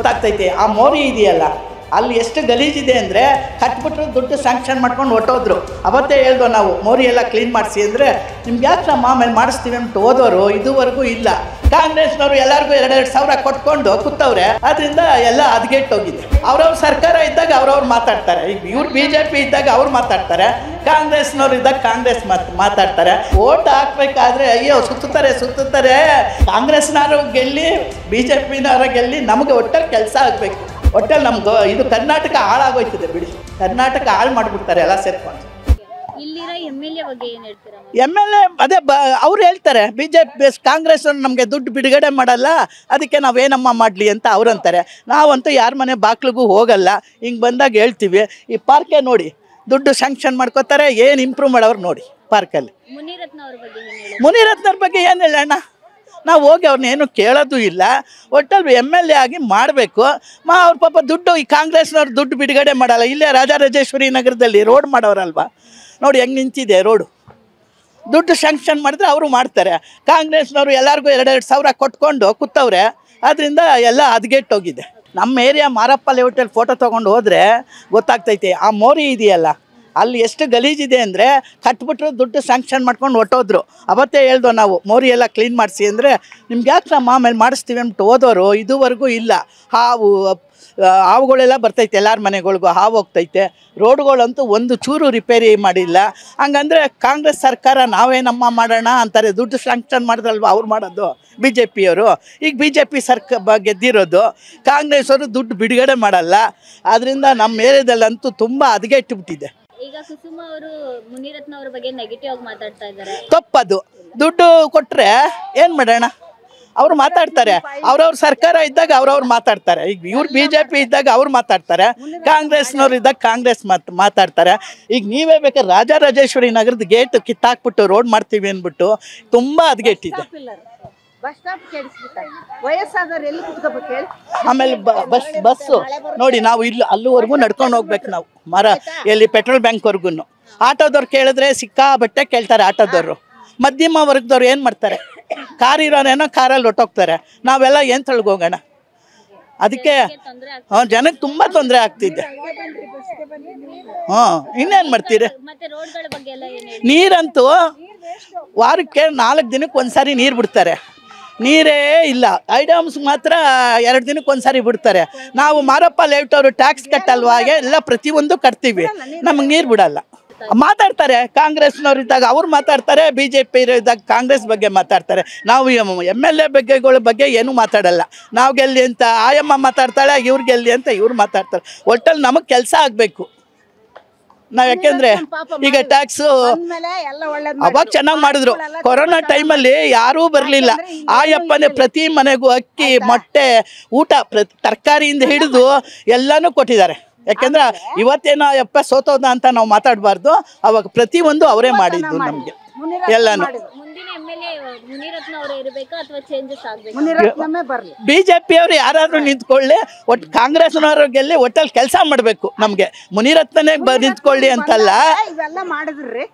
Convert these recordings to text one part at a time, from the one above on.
ಗೊತ್ತಾಗ್ತೈತೆ. ಆ ಮೋರಿ ಇದೆಯಲ್ಲ ಅಲ್ಲಿ ಎಷ್ಟು ಗಲೀಜಿದೆ ಅಂದರೆ ಕಟ್ಬಿಟ್ರು ದುಡ್ಡು ಸ್ಯಾಂಕ್ಷನ್ ಮಾಡ್ಕೊಂಡು ಹೊಟ್ಟೋದ್ರು. ಅವತ್ತೇ ಹೇಳ್ದೋ ನಾವು ಮೋರಿ ಎಲ್ಲ ಕ್ಲೀನ್ ಮಾಡಿಸಿ ಅಂದರೆ ನಿಮ್ಗೆ ಯಾಕೆ ನಮ್ಮ ಆಮೇಲೆ ಮಾಡಿಸ್ತೀವಿ ಅಂತ ಹೋದವರು ಇದುವರೆಗೂ ಇಲ್ಲ. ಕಾಂಗ್ರೆಸ್ನವರು ಎಲ್ಲರಿಗೂ 2-2 ಸಾವಿರ ಕೊಟ್ಕೊಂಡು ಕೂತವ್ರೆ. ಅದರಿಂದ ಎಲ್ಲ ಹದಗೆಟ್ಟೋಗಿದೆ. ಅವ್ರವ್ರ ಸರ್ಕಾರ ಇದ್ದಾಗ ಅವ್ರವ್ರು ಮಾತಾಡ್ತಾರೆ. ಈಗ ಇವ್ರು BJP ಇದ್ದಾಗ ಅವ್ರು ಮಾತಾಡ್ತಾರೆ, ಕಾಂಗ್ರೆಸ್ನವ್ರು ಇದ್ದಾಗ ಕಾಂಗ್ರೆಸ್ ಮಾತಾಡ್ತಾರೆ. ಓಟ್ ಹಾಕ್ಬೇಕಾದ್ರೆ ಅಯ್ಯೋ ಸುತ್ತುತ್ತಾರೆ. ಕಾಂಗ್ರೆಸ್ನವರು ಗೆಲ್ಲಿ BJPನವರ ಗೆಲ್ಲಿ ನಮಗೆ ಒಟ್ಟಲ್ಲಿ ಕೆಲಸ ಆಗಬೇಕು. ಒಟ್ಟಲ್ಲಿ ನಮ್ಗೆ ಇದು ಕರ್ನಾಟಕ ಹಾಳಾಗೋಯ್ತದೆ ಬಿಡಿ. ಕರ್ನಾಟಕ ಹಾಳು ಮಾಡಿಬಿಡ್ತಾರೆ ಎಲ್ಲ ಸೇರ್ಕೊಂಡು. MLA ಅದೇ ಅವ್ರು ಹೇಳ್ತಾರೆ BJP ಕಾಂಗ್ರೆಸ್ ನಮಗೆ ದುಡ್ಡು ಬಿಡುಗಡೆ ಮಾಡಲ್ಲ, ಅದಕ್ಕೆ ನಾವೇನಮ್ಮ ಮಾಡಲಿ ಅಂತ ಅವ್ರು ಅಂತಾರೆ. ನಾವಂತೂ ಯಾರ ಮನೆ ಬಾಕ್ಲಿಗೂ ಹೋಗಲ್ಲ. ಹಿಂಗೆ ಬಂದಾಗ ಹೇಳ್ತೀವಿ. ಈ ಪಾರ್ಕೆ ನೋಡಿ ದುಡ್ಡು ಸ್ಯಾಂಕ್ಷನ್ ಮಾಡ್ಕೋತಾರೆ, ಏನು ಇಂಪ್ರೂವ್ ಮಾಡೋರು ನೋಡಿ ಪಾರ್ಕಲ್ಲಿ. ಮುನಿರತ್ನವ್ರ ಬಗ್ಗೆ ಏನು ಹೇಳೋಣ, ನಾವು ಹೋಗಿ ಅವ್ರನ್ನೇನು ಕೇಳೋದು ಇಲ್ಲ. ಒಟ್ಟಲ್ಲಿ MLA ಆಗಿ ಮಾಡಬೇಕು. ಅವ್ರ ಪಾಪ ದುಡ್ಡು ಈ ಕಾಂಗ್ರೆಸ್ನವ್ರು ದುಡ್ಡು ಬಿಡುಗಡೆ ಮಾಡಲ್ಲ. ಇಲ್ಲೇ ರಾಜರಾಜೇಶ್ವರಿ ನಗರದಲ್ಲಿ ರೋಡ್ ಮಾಡೋರಲ್ವಾ, ನೋಡಿ ಹೆಂಗೆ ನಿಂತಿದೆ ರೋಡು. ದುಡ್ಡು ಸ್ಯಾಂಕ್ಷನ್ ಮಾಡಿದ್ರೆ ಅವರು ಮಾಡ್ತಾರೆ. ಕಾಂಗ್ರೆಸ್ನವರು ಎಲ್ಲರಿಗೂ 2-2 ಸಾವಿರ ಕೊಟ್ಕೊಂಡು ಕೂತವ್ರೆ. ಅದರಿಂದ ಎಲ್ಲ ಹದಗೆಟ್ಟೋಗಿದೆ. ನಮ್ಮ ಏರಿಯಾ ಮಾರಪ್ಪ ಲೇಔಟಲ್ಲಿ ಫೋಟೋ ತೊಗೊಂಡು ಹೋದರೆ ಗೊತ್ತಾಗ್ತೈತೆ. ಆ ಮೋರಿ ಇದೆಯಲ್ಲ ಅಲ್ಲಿ ಎಷ್ಟು ಗಲೀಜಿದೆ ಅಂದರೆ ಕಟ್ಬಿಟ್ರು ದುಡ್ಡು ಸ್ಯಾಂಕ್ಷನ್ ಮಾಡ್ಕೊಂಡು ಹೊಟ್ಟೋದ್ರು. ಅವತ್ತೇ ಹೇಳ್ದೋ ನಾವು ಮೋರಿ ಎಲ್ಲ ಕ್ಲೀನ್ ಮಾಡಿಸಿ ಅಂದರೆ ನಿಮ್ಗೆ ಯಾಕೆ ನಮ್ಮ ಆಮೇಲೆ ಮಾಡಿಸ್ತೀವಿ ಅಂತ ಹೋದವರು ಇದುವರೆಗೂ ಇಲ್ಲ. ಹಾವುಗಳೆಲ್ಲ ಬರ್ತೈತೆ, ಎಲ್ಲರ ಮನೆಗಳಿಗೂ ಹಾವು ಹೋಗ್ತೈತೆ. ರೋಡ್ಗಳಂತೂ ಒಂದು ಚೂರು ರಿಪೇರಿ ಮಾಡಿಲ್ಲ. ಹಂಗಂದರೆ ಕಾಂಗ್ರೆಸ್ ಸರ್ಕಾರ ನಾವೇನಮ್ಮ ಮಾಡೋಣ ಅಂತಾರೆ. ದುಡ್ಡು ಸ್ಯಾಂಕ್ಷನ್ ಮಾಡಿದ್ರಲ್ವ ಅವ್ರು ಮಾಡೋದು BJPಯವರು. ಈಗ BJP ಗೆದ್ದಿರೋದು, ಕಾಂಗ್ರೆಸ್ ಅವರು ದುಡ್ಡು ಬಿಡುಗಡೆ ಮಾಡಲ್ಲ. ಆದ್ದರಿಂದ ನಮ್ಮ ಏರಿಯಾದಲ್ಲಂತೂ ತುಂಬ ಹದಗೆಟ್ಟುಬಿಟ್ಟಿದೆ. ಈಗ ಕುಸುಮಾ ಅವರು ಮುನಿರತ್ನ ಅವರ ಬಗ್ಗೆ ನೆಗೆಟಿವ್ ಆಗಿ ಮಾತಾಡ್ತಾ ಇದ್ದಾರೆ. ತಪ್ಪದು. ದುಡ್ಡು ಕೊಟ್ಟರೆ ಏನು ಮಾಡೋಣ, ಅವ್ರು ಮಾತಾಡ್ತಾರೆ. ಅವ್ರವ್ರ ಸರ್ಕಾರ ಇದ್ದಾಗ ಅವ್ರವ್ರು ಮಾತಾಡ್ತಾರೆ. ಈಗ ಇವ್ರು BJP ಇದ್ದಾಗ ಅವ್ರು ಮಾತಾಡ್ತಾರೆ, ಕಾಂಗ್ರೆಸ್ನವ್ರು ಇದ್ದಾಗ ಕಾಂಗ್ರೆಸ್ ಮಾತಾಡ್ತಾರೆ. ಈಗ ನೀವೇ ಬೇಕಾದ್ರೆ ರಾಜರಾಜೇಶ್ವರಿ ನಗರದ ಗೇಟ್ ಕಿತ್ತಾಕ್ಬಿಟ್ಟು ರೋಡ್ ಮಾಡ್ತೀವಿ ಅಂದ್ಬಿಟ್ಟು ತುಂಬ ಹದಗೆಟ್ಟಿದೆ. ಆಮೇಲೆ ಬಸ್ಸು ನೋಡಿ, ನಾವು ಇಲ್ಲಿ ಅಲ್ಲಿವರೆಗೂ ನಡ್ಕೊಂಡು ಹೋಗ್ಬೇಕು ನಾವು. ಎಲ್ಲಿ ಪೆಟ್ರೋಲ್ ಬ್ಯಾಂಕ್ವರೆಗೂ. ಆಟೋದವ್ರು ಕೇಳಿದ್ರೆ ಸಿಕ್ಕಾಬಟ್ಟೆ ಕೇಳ್ತಾರೆ ಆಟೋದವರು. ಮಧ್ಯಮ ವರ್ಗದವ್ರು ಏನು ಮಾಡ್ತಾರೆ, ಕಾರ್ ಇರೋನೇನೋ ಕಾರಲ್ಲಿ ಹೊಟ್ಟೋಗ್ತಾರೆ. ನಾವೆಲ್ಲ ಏನು ತಳ್ಗೋಗೋಣ. ಅದಕ್ಕೆ ಜನಕ್ಕೆ ತುಂಬ ತೊಂದರೆ ಆಗ್ತಿದೆ. ಇನ್ನೇನು ಮಾಡ್ತೀರಿ. ನೀರಂತೂ ವಾರಕ್ಕೆ 4 ದಿನಕ್ಕೆ ಒಂದ್ಸಾರಿ ನೀರು ಬಿಡ್ತಾರೆ. ನೀರೇ ಇಲ್ಲ. ಐಟಮ್ಸ್ ಮಾತ್ರ 2 ದಿನಕ್ಕೆ ಒಂದ್ಸಾರಿ ಬಿಡ್ತಾರೆ. ನಾವು ಮಾರಪ್ಪ ಲೇಔಟ್ ಅವರು ಟ್ಯಾಕ್ಸ್ ಕಟ್ಟಲ್ವಾ, ಎಲ್ಲ ಪ್ರತಿಯೊಂದು ಕಟ್ತೀವಿ, ನಮಗೆ ನೀರು ಬಿಡಲ್ಲ. ಮಾತಾಡ್ತಾರೆ ಕಾಂಗ್ರೆಸ್ನವ್ರು ಇದ್ದಾಗ ಅವ್ರು ಮಾತಾಡ್ತಾರೆ, BJP ಇದ್ದಾಗ ಕಾಂಗ್ರೆಸ್ ಬಗ್ಗೆ ಮಾತಾಡ್ತಾರೆ. ನಾವು MLA ಬಗ್ಗೆ ಏನೂ ಮಾತಾಡಲ್ಲ. ನಾವು ಗೆಲ್ಲಿ ಅಂತ ಆಯಮ್ಮ ಮಾತಾಡ್ತಾಳೆ, ಇವ್ರು ಗೆಲ್ಲಿ ಅಂತ ಇವ್ರು ಮಾತಾಡ್ತಾರೆ. ಒಟ್ಟಲ್ಲಿ ನಮಗೆ ಕೆಲಸ ಆಗಬೇಕು. ನಾವು ಯಾಕೆಂದರೆ ಈಗ ಟ್ಯಾಕ್ಸು ಅವಾಗ ಚೆನ್ನಾಗಿ ಮಾಡಿದ್ರು. ಕೊರೋನಾ ಟೈಮಲ್ಲಿ ಯಾರೂ ಬರಲಿಲ್ಲ. ಆಯಪ್ಪನೇ ಪ್ರತಿ ಮನೆಗೂ ಅಕ್ಕಿ, ಮೊಟ್ಟೆ, ಊಟ, ತರಕಾರಿಯಿಂದ ಹಿಡಿದು ಎಲ್ಲನೂ ಕೊಟ್ಟಿದ್ದಾರೆ. ಯಾಕೆಂದ್ರೆ ಇವತ್ತೇನೋ ಯಪ್ಪ ಸೋತೋದ ಅಂತ ನಾವು ಮಾತಾಡಬಾರ್ದು. ಅವಾಗ ಪ್ರತಿಯೊಂದು ಅವರೇ ಮಾಡಿದ್ದು ನಮಗೆ ಎಲ್ಲಾನು. BJP ಅವರು ಯಾರಾದ್ರೂ ನಿಂತ್ಕೊಳ್ಳಿ, ಒಟ್ಟು ಕಾಂಗ್ರೆಸ್ನವರು ಗೆಲ್ಲಿ ಒಟ್ಟಲ್ಲಿ ಕೆಲಸ ಮಾಡಬೇಕು. ನಮಗೆ ಮುನಿರತ್ನನೇ ನಿಂತ್ಕೊಳ್ಳಿ ಅಂತಲ್ಲ.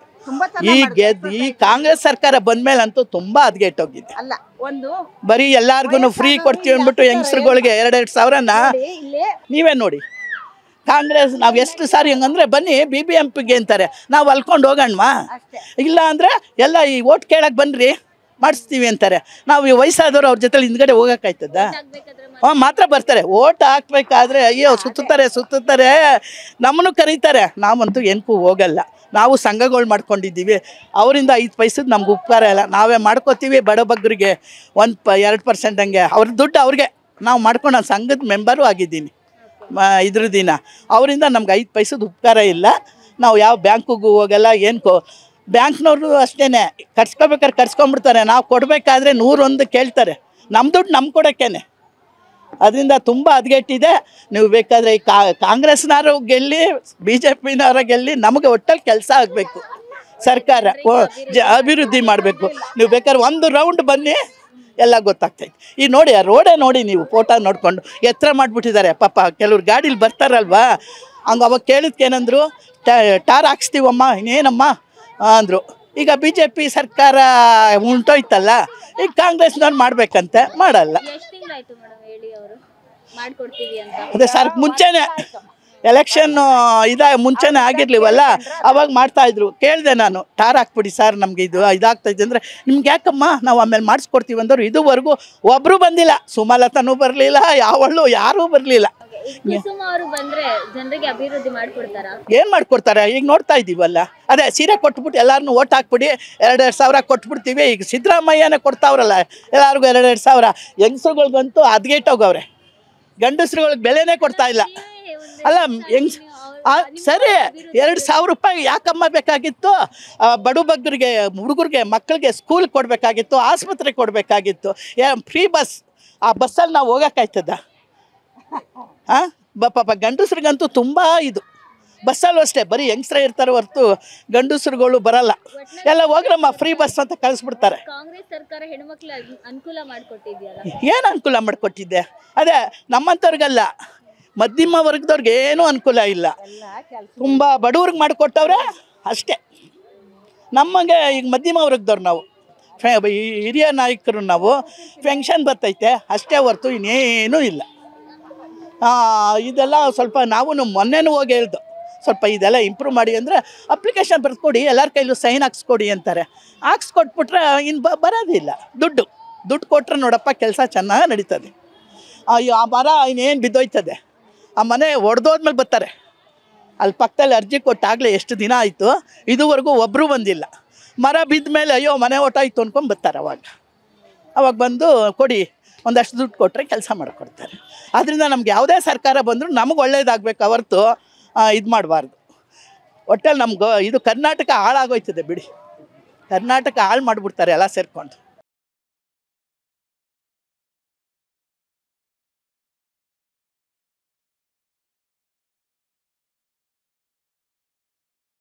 ಈ ಕಾಂಗ್ರೆಸ್ ಸರ್ಕಾರ ಬಂದ್ಮೇಲೆ ಅಂತೂ ತುಂಬಾ ಹದಗೆಟ್ಟೋಗಿದೆ. ಬರೀ ಎಲ್ಲಾರ್ಗು ಫ್ರೀ ಕೊಡ್ತೀವಿ ಅಂದ್ಬಿಟ್ಟು ಯಂಗ್ಸ್ಟರ್ಗಳಿಗೆ 2-2 ಸಾವಿರನ ನೀವೇ ನೋಡಿ. ಕಾಂಗ್ರೆಸ್ ನಾವು ಎಷ್ಟು ಸಾರಿ ಹಂಗಂದ್ರೆ ಬನ್ನಿ BBMPಗೆ ಅಂತಾರೆ, ನಾವು ಅಲ್ಕೊಂಡು ಹೋಗೋಣವಾ. ಇಲ್ಲ ಅಂದರೆ ಎಲ್ಲ ಈ ಓಟ್ ಕೇಳಕ್ಕೆ ಬನ್ನಿರಿ ಮಾಡಿಸ್ತೀವಿ ಅಂತಾರೆ. ನಾವು ಈ ವಯಸ್ಸಾದವರು ಅವ್ರ ಜೊತೆ ಹಿಂದ್ಗಡೆ ಹೋಗೋಕ್ಕಾಯ್ತದ? ಮಾತ್ರ ಬರ್ತಾರೆ. ಓಟ್ ಹಾಕ್ಬೇಕಾದ್ರೆ ಅಯ್ಯೋ ಸುತ್ತುತ್ತಾರೆ. ನಮ್ಮನ್ನು ಕರೀತಾರೆ, ನಾವಂತೂ ಏನಕ್ಕೂ ಹೋಗಲ್ಲ. ನಾವು ಸಂಘಗಳು ಮಾಡ್ಕೊಂಡಿದ್ದೀವಿ. ಅವರಿಂದ 5 ಪೈಸದ ನಮ್ಗೆ ಉಪಕಾರ ಇಲ್ಲ. ನಾವೇ ಮಾಡ್ಕೋತೀವಿ. ಬಡಬಗ್ಗರಿಗೆ 1-2% ಹಂಗೆ ಅವ್ರ ದುಡ್ಡು ಅವ್ರಿಗೆ ನಾವು ಮಾಡ್ಕೊಂಡು ಸಂಘದ ಮೆಂಬರು ಆಗಿದ್ದೀನಿ. ಇದ್ರ ದಿನ ಅವರಿಂದ ನಮ್ಗೆ 5 ಪೈಸದ ಉಪಕಾರ ಇಲ್ಲ. ನಾವು ಯಾವ ಬ್ಯಾಂಕಿಗೂ ಹೋಗಲ್ಲ. ಬ್ಯಾಂಕ್ನವ್ರು ಅಷ್ಟೇ ಕಟ್ಸ್ಕೊಬೇಕಾದ್ರೆ ಕಟ್ಸ್ಕೊಂಡ್ಬಿಡ್ತಾರೆ. ನಾವು ಕೊಡಬೇಕಾದ್ರೆ 101 ಕೇಳ್ತಾರೆ. ನಮ್ಮ ದುಡ್ಡು ನಮ್ಗೆ ಕೊಡೋಕ್ಕೇನೆ. ಅದರಿಂದ ತುಂಬ ಹದಗೆಟ್ಟಿದೆ. ನೀವು ಬೇಕಾದರೆ ಈ ಕಾಂಗ್ರೆಸ್ನವರು ಗೆಲ್ಲಿ, BJPನವರ ಗೆಲ್ಲಿ, ನಮಗೆ ಒಟ್ಟಲ್ಲಿ ಕೆಲಸ ಆಗಬೇಕು. ಸರ್ಕಾರ ಅಭಿವೃದ್ಧಿ ಮಾಡಬೇಕು. ನೀವು ಬೇಕಾದ್ರೆ 1 ರೌಂಡ್ ಬನ್ನಿ, ಎಲ್ಲ ಗೊತ್ತಾಗ್ತೈತೆ. ಈ ನೋಡಿ ಆ ರೋಡೇ ನೋಡಿ, ನೀವು ಫೋಟೋ ನೋಡಿಕೊಂಡು ಎತ್ತರ ಮಾಡಿಬಿಟ್ಟಿದ್ದಾರೆ. ಪಾಪ ಕೆಲವ್ರು ಗಾಡೀಲಿ ಬರ್ತಾರಲ್ವಾ, ಹಂಗೆ ಅವಾಗ ಕೇಳಿದ್ಕೇನಂದ್ರು, ಟಾರ್ ಹಾಕ್ಸ್ತೀವಮ್ಮ ಇನ್ನೇನಮ್ಮ ಅಂದರು. ಈಗ BJP ಸರ್ಕಾರ ಉಂಟೋಯ್ತಲ್ಲ, ಈಗ ಕಾಂಗ್ರೆಸ್ನವ್ರು ಮಾಡ್ಬೇಕಂತೆ ಮಾಡಲ್ಲ. ಮಾಡ್ಕೊಡ್ತೀವಿ ಅಂತ. ಅದೇ ಸರ್ ಮುಂಚೆನೆ ಎಲೆಕ್ಷನ್ ಮುಂಚೆನೇ ಆಗಿರ್ಲಿವಲ್ಲ, ಅವಾಗ ಮಾಡ್ತಾ ಇದ್ರು. ಕೇಳಿದೆ ನಾನು, ಟಾರ್ ಹಾಕ್ಬಿಡಿ ಸರ್, ನಮ್ಗೆ ಇದಾಗ್ತಾ ಇದೆ ಅಂದರೆ, ನಿಮ್ಗೆ ಯಾಕಮ್ಮ ನಾವು ಆಮೇಲೆ ಮಾಡಿಸ್ಕೊಡ್ತೀವಿ ಅಂದರು. ಇದುವರೆಗೂ ಒಬ್ಬರು ಬಂದಿಲ್ಲ, ಸುಮಲತಾನೂ ಬರಲಿಲ್ಲ, ಯಾವಳು ಯಾರೂ ಬರಲಿಲ್ಲ. ಕುಸುಮ ಅವರು ಬಂದ್ರೆ ಜನರಿಗೆ ಅಭಿವೃದ್ಧಿ ಮಾಡ್ಕೊಡ್ತಾರಾ? ಏನು ಮಾಡ್ಕೊಡ್ತಾರೆ? ಈಗ ನೋಡ್ತಾ ಇದ್ದೀವಲ್ಲ, ಅದೇ ಸೀರೆ ಕೊಟ್ಬಿಟ್ಟು ಎಲ್ಲಾರನ್ನೂ ಓಟ್ ಹಾಕ್ಬಿಡಿ, 2,2 ಸಾವಿರ ಕೊಟ್ಬಿಡ್ತೀವಿ. ಈಗ ಸಿದ್ದರಾಮಯ್ಯನೇ ಕೊಡ್ತಾವ್ರಲ್ಲ ಎಲ್ಲರಿಗೂ 2,2 ಸಾವಿರ. ಹೆಂಗಸ್ರುಗಳ್ಗಂತೂ ಹದ್ಗೆಟ್ಟೋಗವ್ರೆ, ಗಂಡಸ್ರುಗಳಿಗೆ ಬೆಲೆನೇ ಕೊಡ್ತಾ ಇಲ್ಲ. ಅಲ್ಲ ಸರಿ, 2,000 ರೂಪಾಯಿ ಯಾಕಮ್ಮ ಬೇಕಾಗಿತ್ತು? ಬಡು ಬಗ್ಗರಿಗೆ, ಹುಡುಗರಿಗೆ, ಮಕ್ಕಳಿಗೆ ಸ್ಕೂಲ್ ಕೊಡಬೇಕಾಗಿತ್ತು, ಆಸ್ಪತ್ರೆ ಕೊಡಬೇಕಾಗಿತ್ತು, ಫ್ರೀ ಬಸ್. ಆ ಬಸ್ಸಲ್ಲಿ ನಾವು ಹೋಗೋಕ್ಕಾಯ್ತದ? ಹಾಂ, ಪಾಪ ಗಂಡಸ್ರಿಗಂತೂ ತುಂಬ ಇದು. ಬಸ್ಸಲ್ಲೂ ಅಷ್ಟೇ ಬರೀ ಯಂಗ್ಸ್ರೇ ಇರ್ತಾರೆ ಹೊರತು ಗಂಡಸ್ರುಗಳು ಬರಲ್ಲ. ಎಲ್ಲ ಹೋಗ್ರಮ್ಮ ಫ್ರೀ ಬಸ್ ಅಂತ ಕಳಿಸ್ಬಿಡ್ತಾರೆ. ಕಾಂಗ್ರೆಸ್ ಸರ್ಕಾರ ಹೆಣ್ಮಕ್ಳು ಅನುಕೂಲ ಮಾಡಿಕೊಟ್ಟಿದ್ಯಲ್ಲ? ಏನು ಅನುಕೂಲ ಮಾಡಿಕೊಟ್ಟಿದ್ದೆ? ಅದೇ ನಮ್ಮಂಥವ್ರಿಗಲ್ಲ, ಮಧ್ಯಮ ವರ್ಗದವ್ರಿಗೆ ಏನೂ ಅನುಕೂಲ ಇಲ್ಲ. ತುಂಬ ಬಡವ್ರಿಗೆ ಮಾಡಿಕೊಟ್ಟವ್ರೆ ಅಷ್ಟೇ. ನಮಗೆ ಈಗ ಮಧ್ಯಮ ವರ್ಗದವ್ರು ನಾವು, ಹಿರಿಯ ನಾಯಕರು ನಾವು, ಪೆನ್ಷನ್ ಬರ್ತೈತೆ ಅಷ್ಟೇ ಹೊರ್ತು ಇನ್ನೇನೂ ಇಲ್ಲ. ಇದೆಲ್ಲ ಸ್ವಲ್ಪ ನಾವು ಮೊನ್ನೆನೂ ಹೋಗಿ ಹೇಳ್ದು, ಸ್ವಲ್ಪ ಇದೆಲ್ಲ ಇಂಪ್ರೂವ್ ಮಾಡಿ ಅಂದರೆ ಅಪ್ಲಿಕೇಶನ್ ಬರೆದುಕೊಡಿ, ಎಲ್ಲರ ಕೈಲೂ ಸೈನ್ ಹಾಕ್ಸ್ಕೊಡಿ ಅಂತಾರೆ. ಹಾಕ್ಸ್ಕೊಟ್ಬಿಟ್ರೆ ಇನ್ನು ಬರೋದಿಲ್ಲ. ದುಡ್ಡು ಕೊಟ್ಟರೆ ನೋಡಪ್ಪ ಕೆಲಸ ಚೆನ್ನಾಗಿ ನಡೀತದೆ. ಆ ಮರ ಇನ್ನೇನು ಬಿದ್ದೋಯ್ತದೆ, ಆ ಮನೆ ಒಡೆದೋದ್ಮೇಲೆ ಬರ್ತಾರೆ. ಅಲ್ಲಿ ಪಕ್ಕದಲ್ಲಿ ಅರ್ಜಿ ಕೊಟ್ಟಾಗಲೇ ಎಷ್ಟು ದಿನ ಆಯಿತು, ಇದುವರೆಗೂ ಒಬ್ಬರು ಬಂದಿಲ್ಲ. ಮರ ಬಿದ್ದ ಮೇಲೆ ಅಯ್ಯೋ ಮನೆ ಒಟ್ಟಾಯ್ತು ಅಂದ್ಕೊಂಡು ಬರ್ತಾರೆ. ಅವಾಗ ಬಂದು ಕೊಡಿ, ಒಂದಷ್ಟು ದುಡ್ಡು ಕೊಟ್ಟರೆ ಕೆಲಸ ಮಾಡಿಕೊಡ್ತಾರೆ. ಆದ್ದರಿಂದ ನಮ್ಗೆ ಯಾವುದೇ ಸರ್ಕಾರ ಬಂದರೂ ನಮಗೆ ಒಳ್ಳೇದಾಗಬೇಕು ಹೊರ್ತು ಇದು ಮಾಡಬಾರ್ದು. ಒಟ್ಟಲ್ಲಿ ನಮ್ಗೆ ಇದು ಕರ್ನಾಟಕ ಹಾಳಾಗೋಯ್ತದೆ ಬಿಡಿ. ಕರ್ನಾಟಕ ಹಾಳು ಮಾಡಿಬಿಡ್ತಾರೆ ಎಲ್ಲ ಸೇರಿಕೊಂಡು.